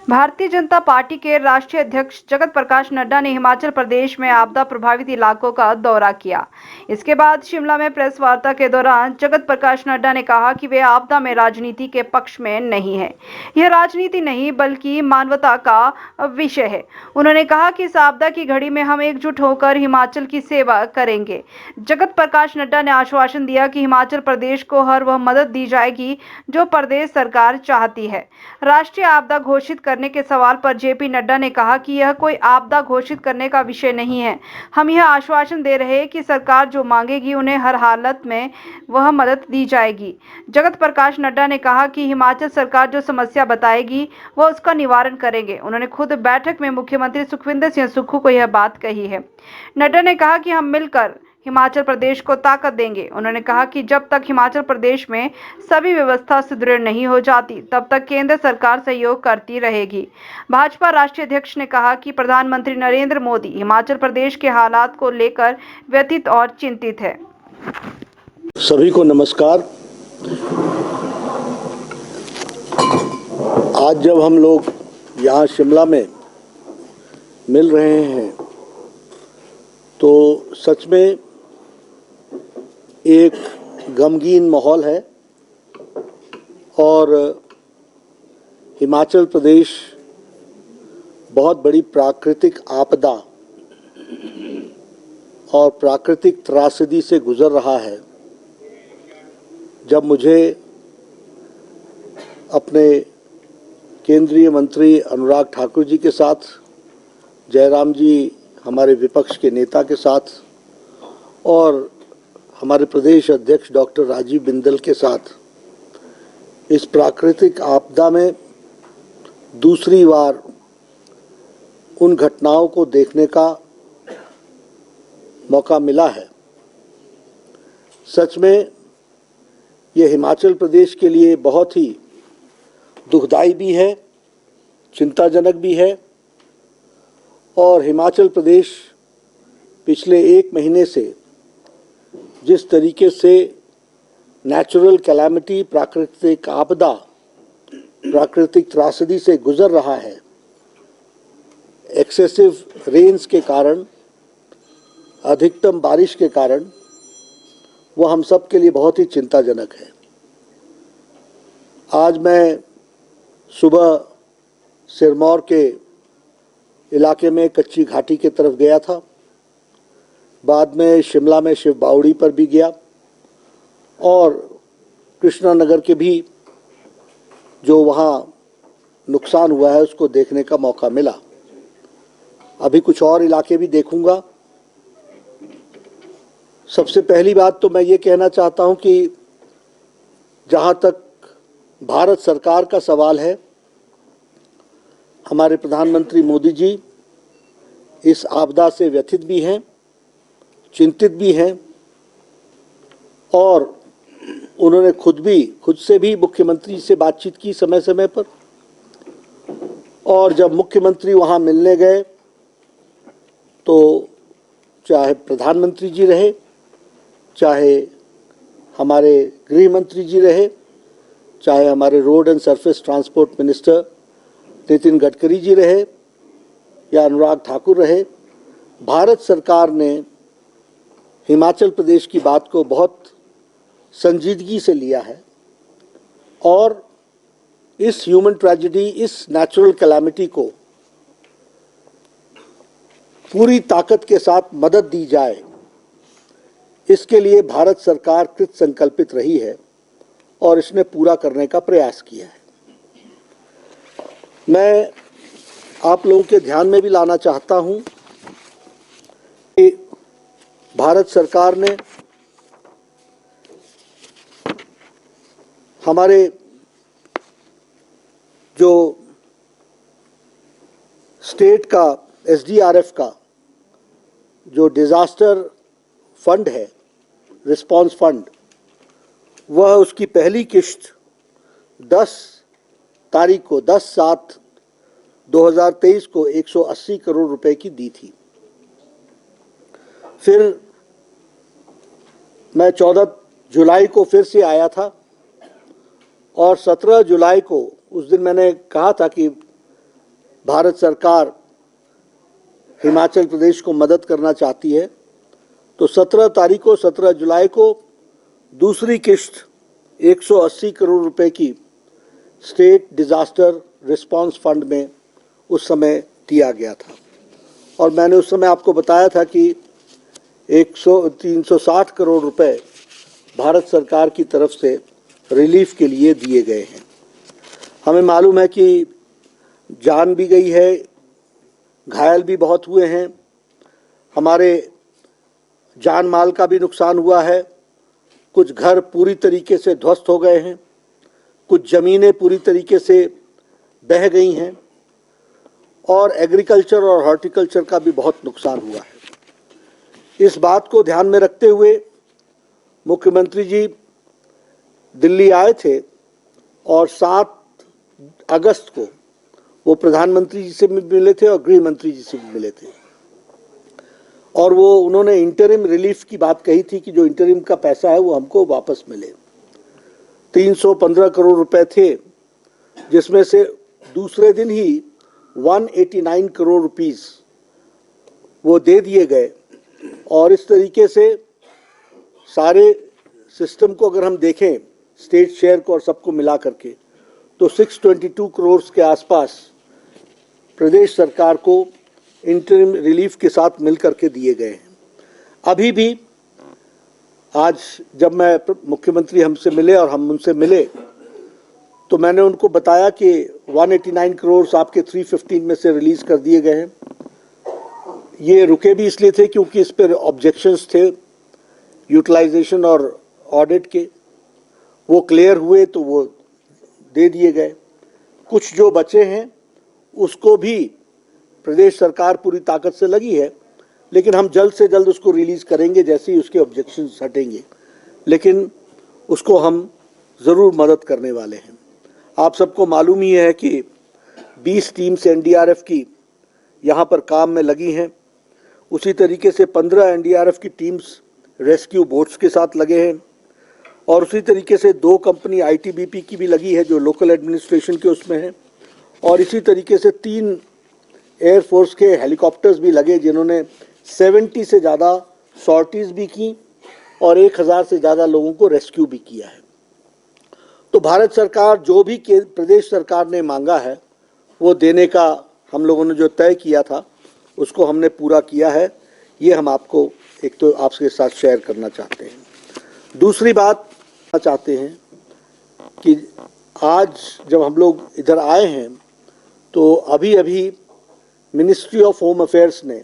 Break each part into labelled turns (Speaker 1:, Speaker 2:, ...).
Speaker 1: Bharatiya Janata party के राष्ट्रीय अध्यक्ष जगत प्रकाश नड्डा ने हिमाचल प्रदेश में आपदा प्रभावित इलाकों का दौरा किया। इसके बाद शिमला में प्रेस वार्ता के दौरान जगत प्रकाश नड्डा ने कहा कि वे आपदा में राजनीति के पक्ष में नहीं है। यह राजनीति नहीं बल्कि मानवता का विषय है। उन्होंने कहा कि इस आपदा की घड़ी में हम एकजुट होकर हिमाचल की सेवा करेंगे। जगत प्रकाश नड्डा ने आश्वासन दिया कि हिमाचल प्रदेश को हर वह मदद दी जाएगी जो प्रदेश सरकार चाहती है। राष्ट्रीय आपदा घोषित करने के सवाल पर जेपी नड्डा ने कहा कि यह कोई आपदा घोषित करने का विषय नहीं है। हम यह आश्वासन दे रहे हैं कि सरकार जो मांगेगी उन्हें हर हालत में वह मदद दी जाएगी। जगत प्रकाश नड्डा ने कहा कि हिमाचल सरकार जो समस्या बताएगी वह उसका निवारण करेंगे। उन्होंने खुद बैठक में मुख्यमंत्री सुखविंदर सिंह सुक्खू को यह बात कही है। नड्डा ने कहा कि हम मिलकर हिमाचल प्रदेश को ताकत देंगे। उन्होंने कहा कि जब तक हिमाचल प्रदेश में सभी व्यवस्था सुदृढ़ नहीं हो जाती तब तक केंद्र सरकार सहयोग करती रहेगी। भाजपा राष्ट्रीय अध्यक्ष ने कहा कि प्रधानमंत्री नरेंद्र मोदी हिमाचल प्रदेश के हालात को लेकर व्यथित और चिंतित है।
Speaker 2: सभी को नमस्कार। आज जब हम लोग यहाँ शिमला में मिल रहे हैं तो सच में एक गमगीन माहौल है और हिमाचल प्रदेश बहुत बड़ी प्राकृतिक आपदा और प्राकृतिक त्रासदी से गुजर रहा है। जब मुझे अपने केंद्रीय मंत्री अनुराग ठाकुर जी के साथ, जयराम जी हमारे विपक्ष के नेता के साथ और हमारे प्रदेश अध्यक्ष डॉक्टर राजीव बिंदल के साथ इस प्राकृतिक आपदा में दूसरी बार उन घटनाओं को देखने का मौका मिला है, सच में ये हिमाचल प्रदेश के लिए बहुत ही दुखदाई भी है, चिंताजनक भी है। और हिमाचल प्रदेश पिछले एक महीने से जिस तरीके से नेचुरल कैलामिटी, प्राकृतिक आपदा, प्राकृतिक त्रासदी से गुजर रहा है, एक्सेसिव रेन्स के कारण, अधिकतम बारिश के कारण, वो हम सब के लिए बहुत ही चिंताजनक है। आज मैं सुबह सिरमौर के इलाके में कच्ची घाटी की तरफ गया था, बाद में शिमला में शिव बावड़ी पर भी गया और कृष्णा नगर के भी जो वहाँ नुकसान हुआ है उसको देखने का मौका मिला। अभी कुछ और इलाके भी देखूंगा। सबसे पहली बात तो मैं ये कहना चाहता हूँ कि जहाँ तक भारत सरकार का सवाल है, हमारे प्रधानमंत्री मोदी जी इस आपदा से व्यथित भी हैं, चिंतित भी हैं और उन्होंने खुद से भी मुख्यमंत्री से बातचीत की समय समय पर। और जब मुख्यमंत्री वहाँ मिलने गए तो चाहे प्रधानमंत्री जी रहे, चाहे हमारे गृह मंत्री जी रहे, चाहे हमारे road and surface transport minister Nitin Gadkari ji रहे या अनुराग ठाकुर रहे, भारत सरकार ने हिमाचल प्रदेश की बात को बहुत संजीदगी से लिया है और इस ह्यूमन ट्रेजेडी, इस नेचुरल कैलामिटी को पूरी ताकत के साथ मदद दी जाए, इसके लिए भारत सरकार कृत संकल्पित रही है और इसने पूरा करने का प्रयास किया है। मैं आप लोगों के ध्यान में भी लाना चाहता हूं कि भारत सरकार ने हमारे जो स्टेट का एसडीआरएफ का जो डिज़ास्टर फंड है, रिस्पांस फंड, वह उसकी पहली किश्त 10/7/2023 को 180 करोड़ रुपए की दी थी। फिर मैं 14 जुलाई को फिर से आया था और 17 जुलाई को, उस दिन मैंने कहा था कि भारत सरकार हिमाचल प्रदेश को मदद करना चाहती है, तो 17 जुलाई को दूसरी किश्त 180 करोड़ रुपए की स्टेट डिजास्टर रिस्पांस फंड में उस समय दिया गया था। और मैंने उस समय आपको बताया था कि 360 करोड़ रुपए भारत सरकार की तरफ से रिलीफ के लिए दिए गए हैं। हमें मालूम है कि जान भी गई है, घायल भी बहुत हुए हैं, हमारे जान माल का भी नुकसान हुआ है, कुछ घर पूरी तरीके से ध्वस्त हो गए हैं, कुछ ज़मीनें पूरी तरीके से बह गई हैं और एग्रीकल्चर और हॉर्टिकल्चर का भी बहुत नुकसान हुआ है। इस बात को ध्यान में रखते हुए मुख्यमंत्री जी दिल्ली आए थे और 7 अगस्त को वो प्रधानमंत्री जी से भी मिले थे और गृह मंत्री जी से भी मिले थे और वो उन्होंने इंटरिम रिलीफ की बात कही थी कि जो इंटरिम का पैसा है वो हमको वापस मिले। 315 करोड़ रुपए थे, जिसमें से दूसरे दिन ही 189 करोड़ रुपीस वो दे दिए गए। और इस तरीके से सारे सिस्टम को अगर हम देखें, स्टेट शेयर को और सबको मिला करके, तो 622 करोड़ के आसपास प्रदेश सरकार को इंटरिम रिलीफ के साथ मिल करके दिए गए हैं। अभी भी आज जब मैं मुख्यमंत्री हमसे मिले और हम उनसे मिले तो मैंने उनको बताया कि 189 करोड़ आपके 315 में से रिलीज कर दिए गए हैं। ये रुके भी इसलिए थे क्योंकि इस पर ऑब्जेक्शंस थे यूटिलाइजेशन और ऑडिट के, वो क्लियर हुए तो वो दे दिए गए। कुछ जो बचे हैं उसको भी प्रदेश सरकार पूरी ताकत से लगी है, लेकिन हम जल्द से जल्द उसको रिलीज करेंगे जैसे ही उसके ऑब्जेक्शंस हटेंगे, लेकिन उसको हम ज़रूर मदद करने वाले हैं। आप सबको मालूम ही है कि 20 टीम्स एनडीआरएफ की यहाँ पर काम में लगी हैं। उसी तरीके से 15 एनडीआरएफ की टीम्स रेस्क्यू बोट्स के साथ लगे हैं और उसी तरीके से 2 कंपनी आईटीबीपी की भी लगी है जो लोकल एडमिनिस्ट्रेशन के उसमें है और इसी तरीके से 3 एयरफोर्स के हेलीकॉप्टर्स भी लगे जिन्होंने 70 से ज़्यादा सॉर्टीज़ भी की और 1000 से ज़्यादा लोगों को रेस्क्यू भी किया है। तो भारत सरकार जो भी प्रदेश सरकार ने मांगा है वो देने का हम लोगों ने जो तय किया था उसको हमने पूरा किया है। ये हम आपको एक तो आपके साथ शेयर करना चाहते हैं। दूसरी बात चाहते हैं कि आज जब हम लोग इधर आए हैं तो अभी अभी मिनिस्ट्री ऑफ होम अफेयर्स ने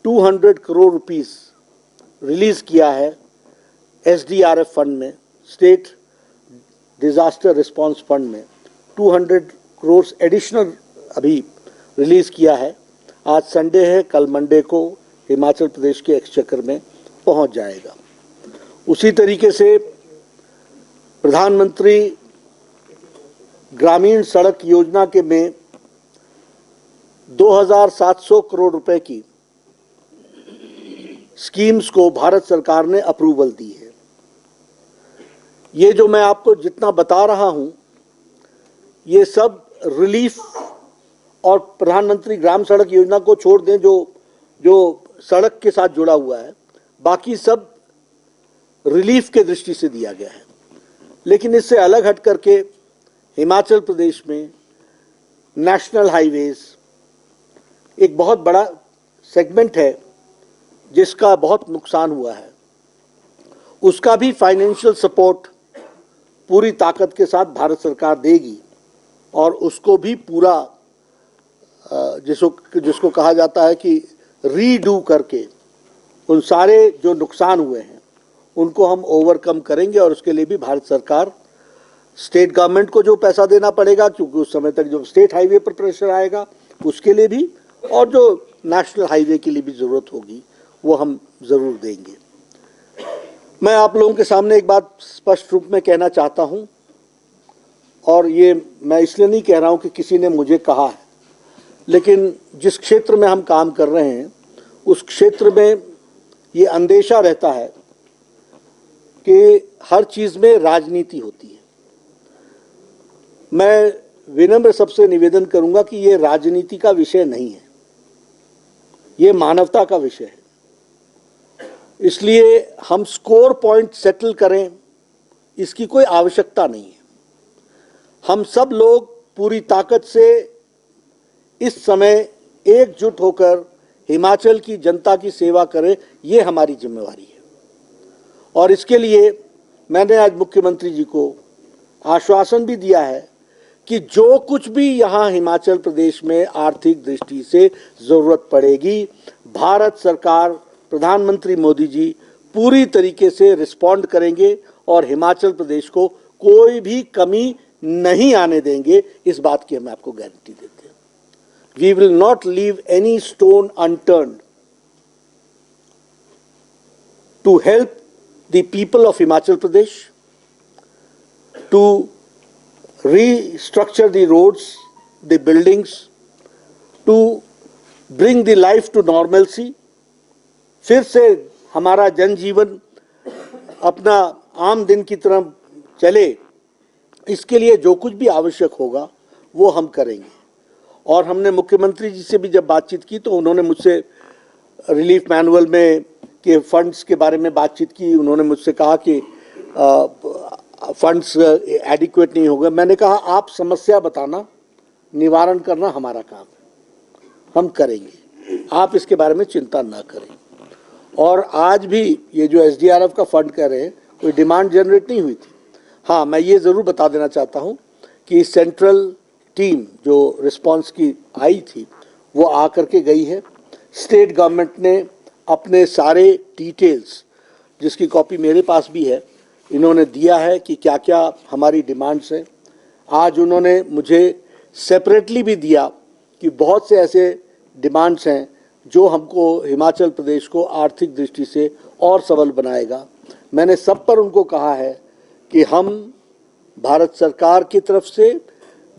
Speaker 2: 200 करोड़ रुपीस रिलीज किया है एसडीआरएफ फंड में, स्टेट डिजास्टर रिस्पांस फंड में 200 करोड़ एडिशनल अभी रिलीज किया है। आज संडे है, कल मंडे को हिमाचल प्रदेश के एक्सचेकर में पहुंच जाएगा। उसी तरीके से प्रधानमंत्री ग्रामीण सड़क योजना के में 2700 करोड़ रुपए की स्कीम्स को भारत सरकार ने अप्रूवल दी है। ये जो मैं आपको जितना बता रहा हूं ये सब रिलीफ और प्रधानमंत्री ग्राम सड़क योजना को छोड़ दें जो सड़क के साथ जुड़ा हुआ है, बाकी सब रिलीफ के दृष्टि से दिया गया है। लेकिन इससे अलग हट करके हिमाचल प्रदेश में नेशनल हाईवेज एक बहुत बड़ा सेगमेंट है जिसका बहुत नुकसान हुआ है, उसका भी फाइनेंशियल सपोर्ट पूरी ताकत के साथ भारत सरकार देगी और उसको भी पूरा जिसको कहा जाता है कि रीडू करके उन सारे जो नुकसान हुए हैं उनको हम ओवरकम करेंगे और उसके लिए भी भारत सरकार स्टेट गवर्नमेंट को जो पैसा देना पड़ेगा क्योंकि उस समय तक जो स्टेट हाईवे पर प्रेशर आएगा उसके लिए भी और जो नेशनल हाईवे के लिए भी ज़रूरत होगी वो हम ज़रूर देंगे। मैं आप लोगों के सामने एक बात स्पष्ट रूप में कहना चाहता हूं और ये मैं इसलिए नहीं कह रहा हूं कि किसी ने मुझे कहा है, लेकिन जिस क्षेत्र में हम काम कर रहे हैं उस क्षेत्र में ये अंदेशा रहता है कि हर चीज़ में राजनीति होती है। मैं विनम्र सबसे निवेदन करूंगा कि ये राजनीति का विषय नहीं है, ये मानवता का विषय है। इसलिए हम स्कोर पॉइंट सेटल करें, इसकी कोई आवश्यकता नहीं है। हम सब लोग पूरी ताकत से इस समय एकजुट होकर हिमाचल की जनता की सेवा करें, ये हमारी जिम्मेवारी है। और इसके लिए मैंने आज मुख्यमंत्री जी को आश्वासन भी दिया है कि जो कुछ भी यहाँ हिमाचल प्रदेश में आर्थिक दृष्टि से जरूरत पड़ेगी, भारत सरकार, प्रधानमंत्री मोदी जी पूरी तरीके से रिस्पॉन्ड करेंगे और हिमाचल प्रदेश को कोई भी कमी नहीं आने देंगे। इस बात की हम आपको गारंटी देते हैं। We will not leave any stone unturned to help the people of Himachal Pradesh, to restructure the roads, the buildings, to bring the life to normalcy। फिर से हमारा जनजीवन अपना आम दिन की तरह चले, इसके लिए जो कुछ भी आवश्यक होगा वो हम करेंगे। और हमने मुख्यमंत्री जी से भी जब बातचीत की तो उन्होंने मुझसे रिलीफ मैनुअल में के फंड्स के बारे में बातचीत की। उन्होंने मुझसे कहा कि फंड्स एडिक्वेट नहीं होगा। मैंने कहा आप समस्या बताना, निवारण करना हमारा काम है, हम करेंगे, आप इसके बारे में चिंता ना करें। और आज भी ये जो एसडीआरएफ का फंड कह रहे हैं, कोई डिमांड जनरेट नहीं हुई थी। हाँ, मैं ये ज़रूर बता देना चाहता हूँ कि सेंट्रल टीम जो रिस्पांस की आई थी वो आकर के गई है। स्टेट गवर्नमेंट ने अपने सारे डिटेल्स, जिसकी कॉपी मेरे पास भी है, इन्होंने दिया है कि क्या क्या हमारी डिमांड्स हैं। आज उन्होंने मुझे सेपरेटली भी दिया कि बहुत से ऐसे डिमांड्स हैं जो हमको हिमाचल प्रदेश को आर्थिक दृष्टि से और सबल बनाएगा। मैंने सब पर उनको कहा है कि हम भारत सरकार की तरफ से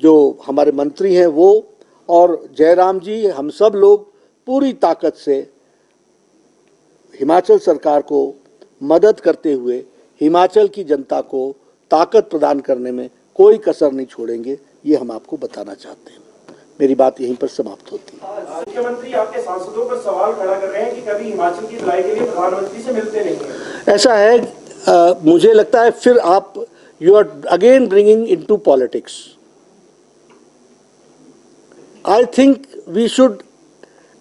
Speaker 2: जो हमारे मंत्री हैं वो और जयराम जी, हम सब लोग पूरी ताकत से हिमाचल सरकार को मदद करते हुए हिमाचल की जनता को ताकत प्रदान करने में कोई कसर नहीं छोड़ेंगे। ये हम आपको बताना चाहते हैं। मेरी बात यहीं पर समाप्त होती है।
Speaker 3: मुख्यमंत्री आपके सांसदों पर सवाल खड़ा कर रहे हैं कि कभी हिमाचल की भलाई के लिए प्रधानमंत्री से मिलते नहीं हैं।
Speaker 2: ऐसा है, मुझे लगता है फिर आप you are again bringing into politics. I think we should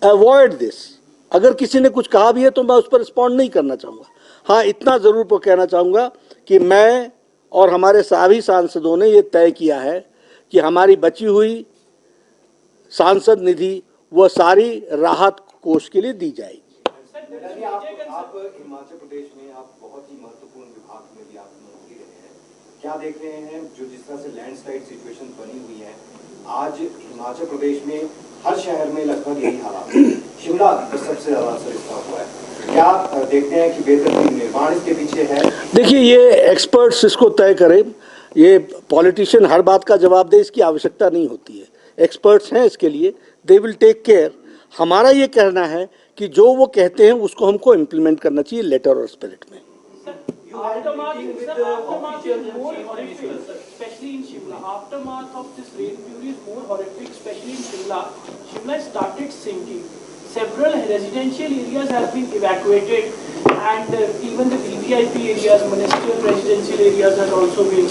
Speaker 2: avoid this. अगर किसी ने कुछ कहा भी है तो मैं उस पर रिस्पॉन्ड नहीं करना चाहूँगा। हाँ, इतना ज़रूर कहना चाहूँगा कि मैं और हमारे सभी सांसदों ने ये तय किया है कि हमारी बची हुई सांसद निधि वो सारी राहत कोष के लिए दी जाएगी।
Speaker 4: आप हिमाचल प्रदेश में आप बहुत ही महत्वपूर्ण विभाग में भी आप मंत्री रहे हैं, क्या देख रहे हैं जो जिस तरह से लैंडस्लाइड सिचुएशन बनी हुई है आज हिमाचल प्रदेश में हर शहर में लगभग यही हालात है। शिमला सबसे ज्यादा असर इसका हुआ है, क्या देखते हैं कि बेहतर निर्माण इसके पीछे है? देखिए,
Speaker 2: ये एक्सपर्ट्स इसको तय करें। ये पॉलिटिशियन हर बात का जवाब दे, इसकी आवश्यकता नहीं होती है। एक्सपर्ट्स हैं इसके लिए, दे विल टेक केयर। हमारा ये कहना है कि जो वो कहते हैं उसको हमको इम्प्लीमेंट करना चाहिए लेटर और स्पिरिट में।
Speaker 5: Aftermath is more horrific, especially in Shimla. Aftermath of this rain fury is more horrific, especially in Shimla. Shimla started sinking. Several residential areas have been evacuated, and even the VVIP areas, municipal residential areas, have also been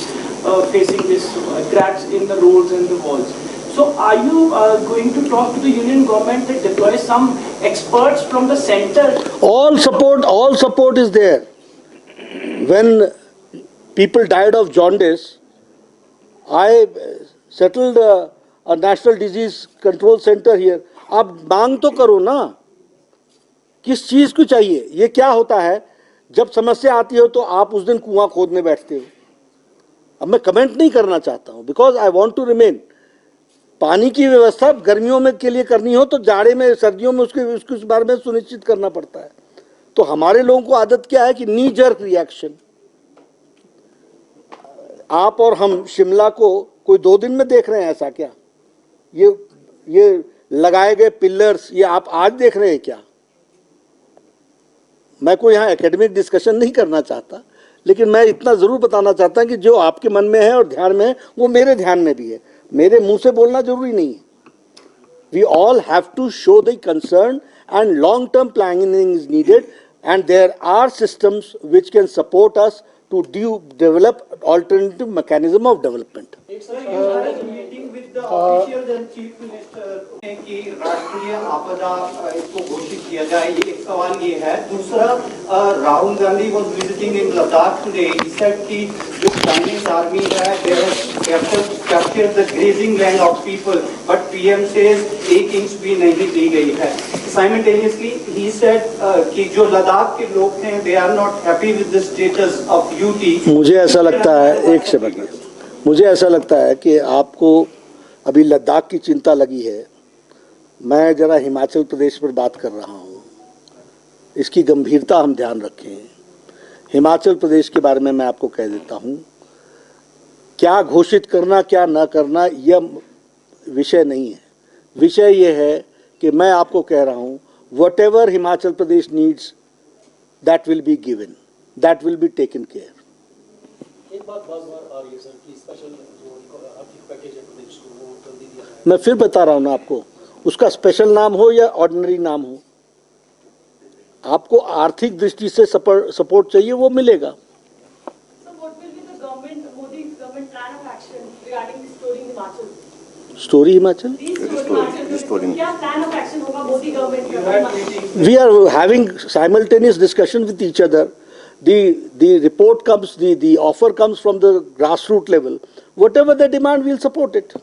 Speaker 5: facing this cracks in the roads and the walls. So, are you going to talk to the union government that deploy some experts from the center?
Speaker 2: All support is there. When people died of jaundice, I settled a national disease control center here. आप मांग तो करो ना, किस चीज को चाहिए। ये क्या होता है, जब समस्या आती हो तो आप उस दिन कुआं खोदने बैठते हो। अब मैं कमेंट नहीं करना चाहता हूँ, because I want to remain. पानी की व्यवस्था गर्मियों में के लिए करनी हो तो जाड़े में, सर्दियों में उसके बारे में सुनिश्चित करना पड़ता है। तो हमारे लोगों को आदत क्या है कि नी जर्क रिएक्शन। आप और हम शिमला को कोई 2 दिन में देख रहे हैं ऐसा क्या? ये लगाए गए पिलर्स ये आप आज देख रहे हैं क्या? मैं कोई यहाँ एकेडमिक डिस्कशन नहीं करना चाहता, लेकिन मैं इतना जरूर बताना चाहता हूं कि जो आपके मन में है और ध्यान में है वो मेरे ध्यान में भी है। मेरे मुंह से बोलना जरूरी नहीं है. We all have to show the concern, and long-term planning is needed, and there are systems which can support us to develop alternative mechanism of development.
Speaker 6: Meeting with the officials and chief minister ने कि राष्ट्रीय आपदा इसको घोषित किया जाए, ये एक सवाल ये है. दूसरा, Rahul Gandhi was visiting in Ladakh today. He said कि जो चाइनीज आर्मी है they have captured the grazing land of people, but PM says 1 inch भी नहीं दी गई है. साइमल्टेनियसली ही सेड कि जो लद्दाख के लोग हैं they are not happy with the status of UT.
Speaker 2: मुझे ऐसा लगता है, एक सेकंड, मुझे ऐसा लगता है कि आपको अभी लद्दाख की चिंता लगी है. मैं जरा हिमाचल प्रदेश पर बात कर रहा हूँ, इसकी गंभीरता हम ध्यान रखें. हिमाचल प्रदेश के बारे में मैं आपको कह देता हूँ, क्या घोषित करना क्या न करना यह विषय नहीं है. विषय यह है कि मैं आपको कह रहा हूँ, what ever Himachal Pradesh needs that will be given, that will be taken care.
Speaker 5: एक बात बार आ रही है सर कि स्पेशल जो आर्थिक पैकेज है प्रदेश को वो जल्दी दिया जाए.
Speaker 2: मैं फिर बता रहा हूँ ना आपको, उसका स्पेशल नाम हो या ऑर्डिनरी नाम हो, आपको आर्थिक दृष्टि से सपोर्ट चाहिए, वो मिलेगा.
Speaker 7: So what will be the government, Modi government plan of action regarding the story in Himachal?
Speaker 2: Story Himachal,
Speaker 7: क्या plan of action होगा मोदी गवर्नमेंट का?
Speaker 2: we are having simultaneous discussion with each other. The report comes, the offer comes from the grassroots level. Whatever the demand, we'll support it.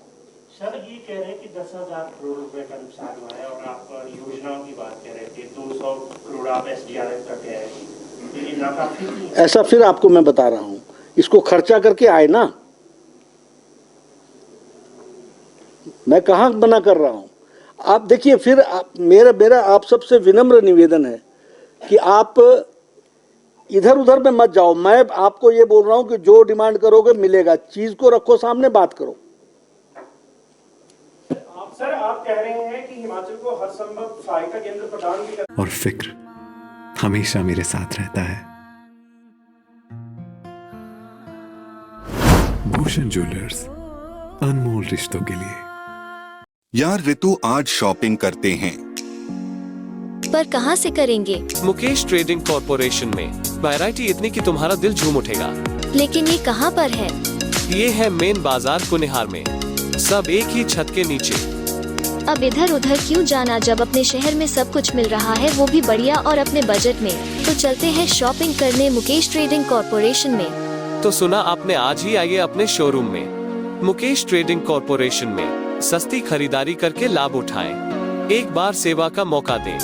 Speaker 3: Sir ये कह रहे हैं कि 10,000 करोड़ रुपए का नुकसान हुआ है, और आप योजनाओं की बात कर रहे थे 200 करोड़ आप SDRF का कह रहे हैं, ये नाकाफी नहीं है?
Speaker 2: ऐसा फिर आपको मैं बता रहा हूँ, इसको खर्चा करके आए ना, मैं कहाँ मना कर रहा हूँ. आप देखिए, फिर मेरा आप सबसे विनम्र निवेदन है कि आप इधर उधर में मत जाओ. मैं आपको ये बोल रहा हूँ कि जो डिमांड करोगे मिलेगा. चीज को रखो सामने, बात करो.
Speaker 3: सर आप कह रहे हैं कि हिमाचल को हर संभव सहायता केंद्र प्रदान भी कर,
Speaker 8: और फिक्र हमेशा मेरे साथ रहता है. भूषण ज्वेलर्स, अनमोल रिश्तों के लिए.
Speaker 9: यार रितु, आज शॉपिंग करते हैं.
Speaker 10: पर कहाँ से करेंगे?
Speaker 11: मुकेश ट्रेडिंग कॉर्पोरेशन में वैरायटी इतनी कि तुम्हारा दिल झूम उठेगा.
Speaker 10: लेकिन ये कहाँ पर है?
Speaker 11: ये है मेन बाजार कुनिहार में, सब एक ही छत के नीचे.
Speaker 10: अब इधर उधर क्यों जाना जब अपने शहर में सब कुछ मिल रहा है, वो भी बढ़िया और अपने बजट में. तो चलते हैं शॉपिंग करने मुकेश ट्रेडिंग कॉर्पोरेशन में.
Speaker 11: तो सुना आपने, आज ही आइए अपने शोरूम में. मुकेश ट्रेडिंग कॉर्पोरेशन में सस्ती खरीदारी करके लाभ उठाएं. एक बार सेवा का मौका दें.